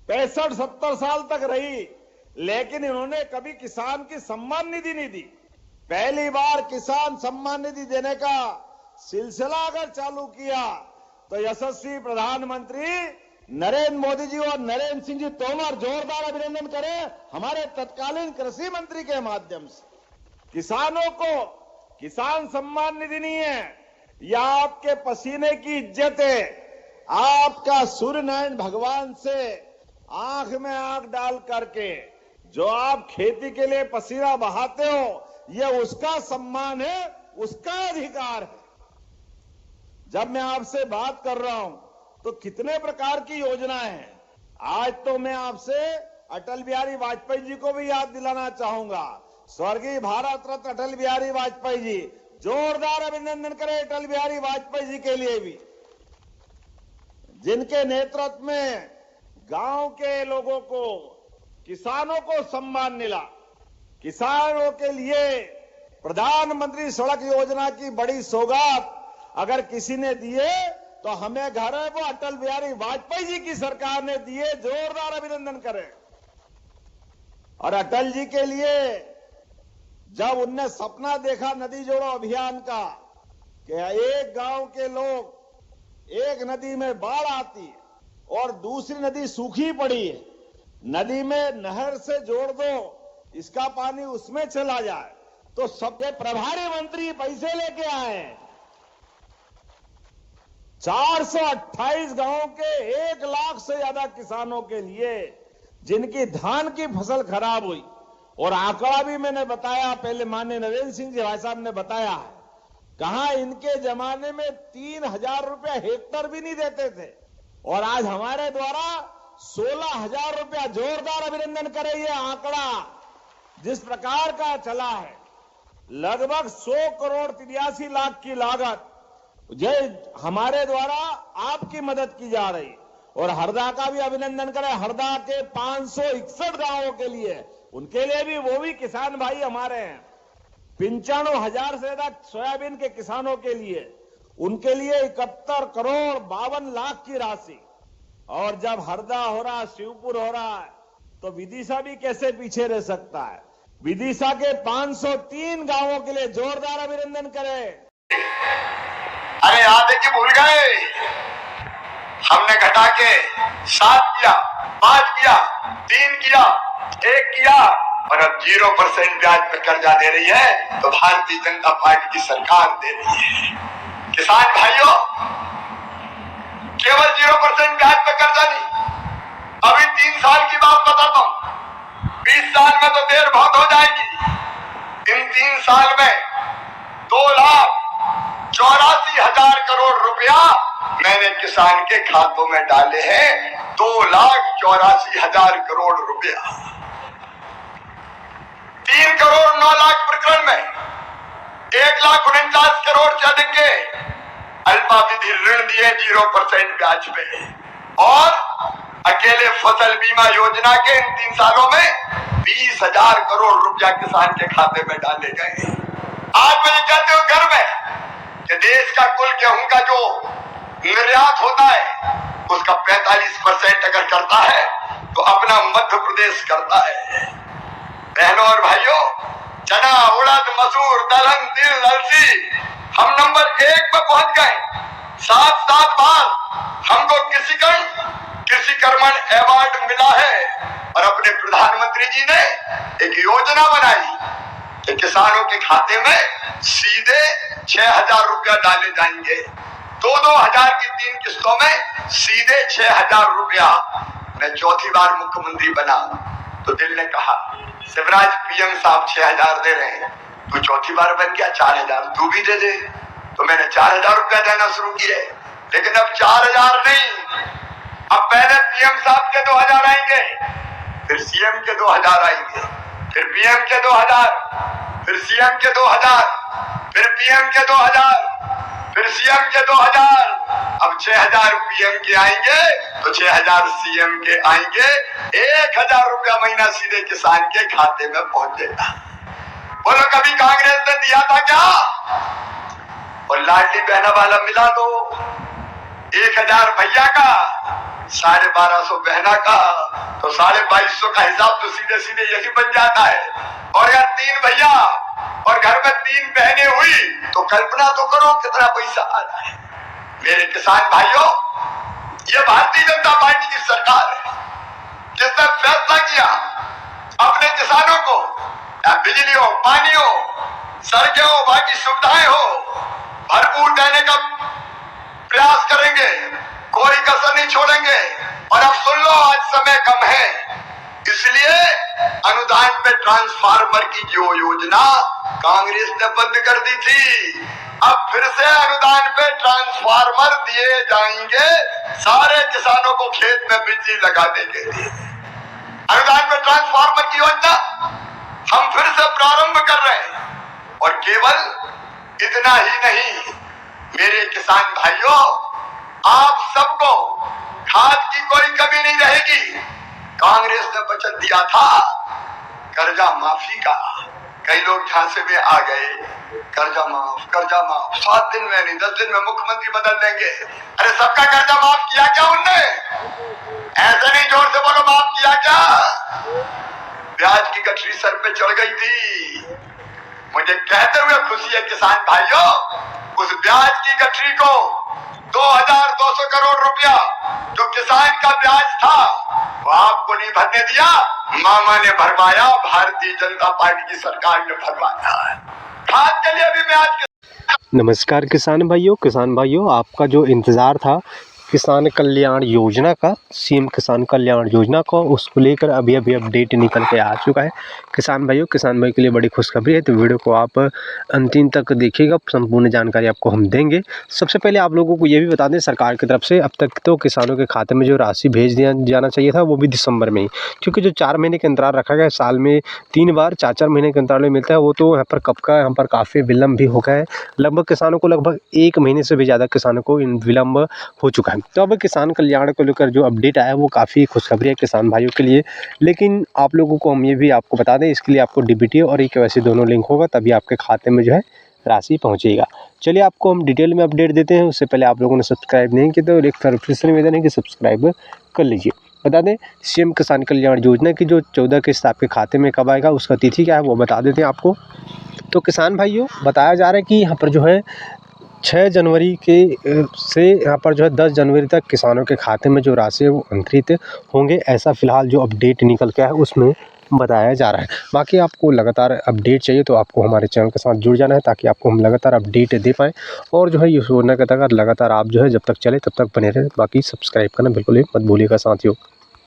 65-70 साल तक रही, लेकिन इन्होंने कभी किसान की सम्मान निधि नहीं दी। पहली बार किसान सम्मान निधि देने का सिलसिला अगर चालू किया तो यशस्वी प्रधानमंत्री नरेंद्र मोदी जी और नरेंद्र सिंह जी तोमर जोरदार अभिनंदन करें हमारे तत्कालीन कृषि मंत्री के माध्यम से। किसानों को किसान सम्मान निधि नहीं है, यह आपके पसीने की इज्जत है। आपका सूर्य नारायण भगवान से आंख में आंख डाल करके जो आप खेती के लिए पसीना बहाते हो, यह उसका सम्मान है, उसका अधिकार है। जब मैं आपसे बात कर रहा हूं तो कितने प्रकार की योजनाएं हैं। आज तो मैं आपसे अटल बिहारी वाजपेयी जी को भी याद दिलाना चाहूंगा। स्वर्गीय भारत रत्न अटल बिहारी वाजपेयी जी, जोरदार अभिनंदन करें अटल बिहारी वाजपेयी जी के लिए भी, जिनके नेतृत्व में गांव के लोगों को, किसानों को सम्मान मिला। किसानों के लिए प्रधानमंत्री सड़क योजना की बड़ी सौगात अगर किसी ने दिए तो हमें घर है वो अटल बिहारी वाजपेयी जी की सरकार ने दिए। जोरदार अभिनंदन करें। और अटल जी के लिए जब उनने सपना देखा नदी जोड़ो अभियान का कि एक गांव के लोग, एक नदी में बाढ़ आती है और दूसरी नदी सूखी पड़ी है, नदी में नहर से जोड़ दो, इसका पानी उसमें चला जाए, तो सबके प्रभारी मंत्री पैसे लेके आए। 428 गांवों के 1 लाख से ज्यादा किसानों के लिए जिनकी धान की फसल खराब हुई, और आंकड़ा भी मैंने बताया, पहले माननीय नरेंद्र सिंह जी भाई साहब ने बताया है, कहा इनके जमाने में 3,000 रुपया हेक्टर भी नहीं देते थे, और आज हमारे द्वारा 16,000 रुपया। जोरदार अभिनंदन करें। ये आंकड़ा जिस प्रकार का चला है, लगभग 100 करोड़ 83 लाख की लागत ये हमारे द्वारा आपकी मदद की जा रही। और हरदा का भी अभिनंदन करें। हरदा के 561 गांवों के लिए, उनके लिए भी, वो भी किसान भाई हमारे हैं। 95,000 से ज्यादा सोयाबीन के किसानों के लिए, उनके लिए 71 करोड़ 52 लाख की राशि। और जब हरदा हो रहा, शिवपुर हो रहा है, तो विदिशा भी कैसे पीछे रह सकता है। विदिशा के 503 गांवों के लिए जोरदार अभिनंदन करें। अरे आधे की भूल गए, हमने घटा के 7 किया, 5 किया, 3 किया, 1 किया, और अब 0% ब्याज पर कर्जा दे रही है, तो भारतीय जनता पार्टी की सरकार दे रही है। किसान भाइयों, केवल 0% ब्याज पर कर्जा नहीं, अभी 3 साल की बात बताता हूं। 20 साल में तो देर बहुत हो जाएगी। इन 3 साल में 2,84,000 करोड़ रुपया मैंने किसान के खातों में डाले हैं। 2,84,000 करोड़ रुपया। 3 करोड़ 9 लाख प्रकरण में 1,49 करोड़ से अधिक के अल्पावधि ऋण दिए 0% ब्याज पे, और अकेले फसल बीमा योजना के इन 3 सालों में 20,000 करोड़ रुपया किसान के खाते में डाले गए। आज मुझे कहते हो घर में कि देश का कुल गेहूं का जो निर्यात होता है उसका 45% अगर करता है तो अपना मध्य प्रदेश करता है। बहनों और भाइयों, चना, उड़द, मसूर, दलहन, तिल, अलसी, हम नंबर 1 पर पहुंच गए। 7 बार हमको कृषि कर्मण अवार्ड मिला है। और अपने प्रधानमंत्री जी ने एक योजना बनाई कि किसानों के खाते में सीधे 6,000 रुपया डाले जाएंगे। 2-2 हजार की 3 किस्तों में सीधे 6,000 रुपया। मैं चौथी बार मुख्यमंत्री बना तो दिल ने कहा, शिवराज पीएम साहब 6,000 दे रहे हैं, तू चौथी बार बन गया, 4,000 तू भी दे दे। तो मैंने 4,000 रुपया देना शुरू किए। लेकिन अब 4,000 नहीं, अब पहले पीएम साहब के 2,000 आएंगे, फिर सीएम के 2,000 आएंगे, फिर पीएम के 2,000, फिर सीएम के 2,000, फिर पीएम के 2,000, फिर सीएम के 2,000। अब 6,000 पीएम के आएंगे तो 6,000 सीएम के आएंगे। 1,000 रुपया महीना सीधे किसान के खाते में पहुंचेगा। बोलो, कभी कांग्रेस ने दिया था क्या? और लाडली बहना वाला मिला दो 1,000 भैया का 1250 बहना का तो 2250 का हिसाब तो सीधे सीधे यही बन जाता है। और यार 3 भैया और घर में 3 बहनें हुई तो कल्पना तो करो कितना पैसा आ रहा है। मेरे किसान भाइयों, ये भारतीय जनता पार्टी की सरकार है जिसने फैसला किया अपने किसानों को बिजली हो, पानी हो, सड़कें हो, बाकी सुविधाएं हो, भरपूर देने का प्रयास करेंगे, कोई कसर नहीं छोड़ेंगे। और अब सुन लो, आज समय कम है, इसलिए अनुदान पे ट्रांसफार्मर की जो योजना कांग्रेस ने बंद कर दी थी, अब फिर से अनुदान पे ट्रांसफार्मर दिए जाएंगे सारे किसानों को खेत में बिजली लगाने के लिए। अनुदान पे ट्रांसफार्मर की योजना हम फिर से प्रारंभ कर रहे हैं। और केवल इतना ही नहीं, मेरे किसान भाइयों, आप सबको खाद की कोई कमी नहीं रहेगी। कांग्रेस ने वचन दिया था कर्जा माफी का, कई लोग झांसे में आ गए, कर्जा माफ 7 दिन में नहीं 10 दिन में मुख्यमंत्री बदल देंगे। अरे सबका कर्जा माफ किया क्या उनने? ऐसे नहीं, जोर से बोलो, माफ किया क्या? ब्याज की गठरी सर पे चढ़ गई थी। मुझे कहते हुए खुशी है किसान भाइयों, उस ब्याज की गठरी को 2200 करोड़ रुपया जो किसान का ब्याज था वो आपको नहीं भरने दिया, मामा ने भरवाया, भारतीय जनता पार्टी की सरकार ने भरवाया है। खाद के लिए भी मैं आज नमस्कार किसान भाइयों, आपका जो इंतज़ार था किसान कल्याण योजना का, सीएम किसान कल्याण योजना को, उसको लेकर अभी अपडेट निकल के आ चुका है। किसान भाइयों के लिए बड़ी खुशखबरी है, तो वीडियो को आप अंतिम तक देखिएगा, संपूर्ण जानकारी आपको हम देंगे। सबसे पहले आप लोगों को ये भी बता दें, सरकार की तरफ से अब तक तो किसानों के खाते में जो राशि भेज दिया जाना चाहिए था वो भी दिसंबर में ही, क्योंकि जो 4 महीने के अंतराल रखा गया, साल में 3 बार 4-4 महीने के अंतराल में मिलता है, वो तो यहाँ पर कब का, यहाँ पर काफ़ी विलम्ब भी हो गया है। लगभग किसानों को लगभग 1 महीने से भी ज़्यादा किसानों को विलम्ब हो चुका है। तो अब किसान कल्याण को लेकर जो अपडेट आया वो काफ़ी खुशखबरी है किसान भाइयों के लिए। लेकिन आप लोगों को हम ये भी आपको बता दें, इसके लिए आपको डीबीटी और ई-केवाईसी दोनों लिंक होगा, तभी आपके खाते में जो है राशि पहुंचेगा। चलिए आपको हम डिटेल में अपडेट देते हैं। उससे पहले आप लोगों ने सब्सक्राइब नहीं किया तो एक फिर से निवेदन है कि सब्सक्राइब कर लीजिए। बता दें, सीएम किसान कल्याण योजना की जो 14 किस्त आपके खाते में कब आएगा, उसका तिथि क्या है वो बता देते हैं आपको। तो किसान भाइयों, बताया जा रहा है कि यहाँ पर जो है 6 जनवरी से यहाँ पर जो है 10 जनवरी तक किसानों के खाते में जो राशि है वो अंतरित होंगे, ऐसा फ़िलहाल जो अपडेट निकल के है उसमें बताया जा रहा है। बाकी आपको लगातार अपडेट चाहिए तो आपको हमारे चैनल के साथ जुड़ जाना है, ताकि आपको हम लगातार अपडेट दे पाएँ। और जो है ये योजना के तहत लगातार आप जो है जब तक चले तब तक बने रहें। बाकी सब्सक्राइब करना बिल्कुल ही मत भूलिएगा साथियों।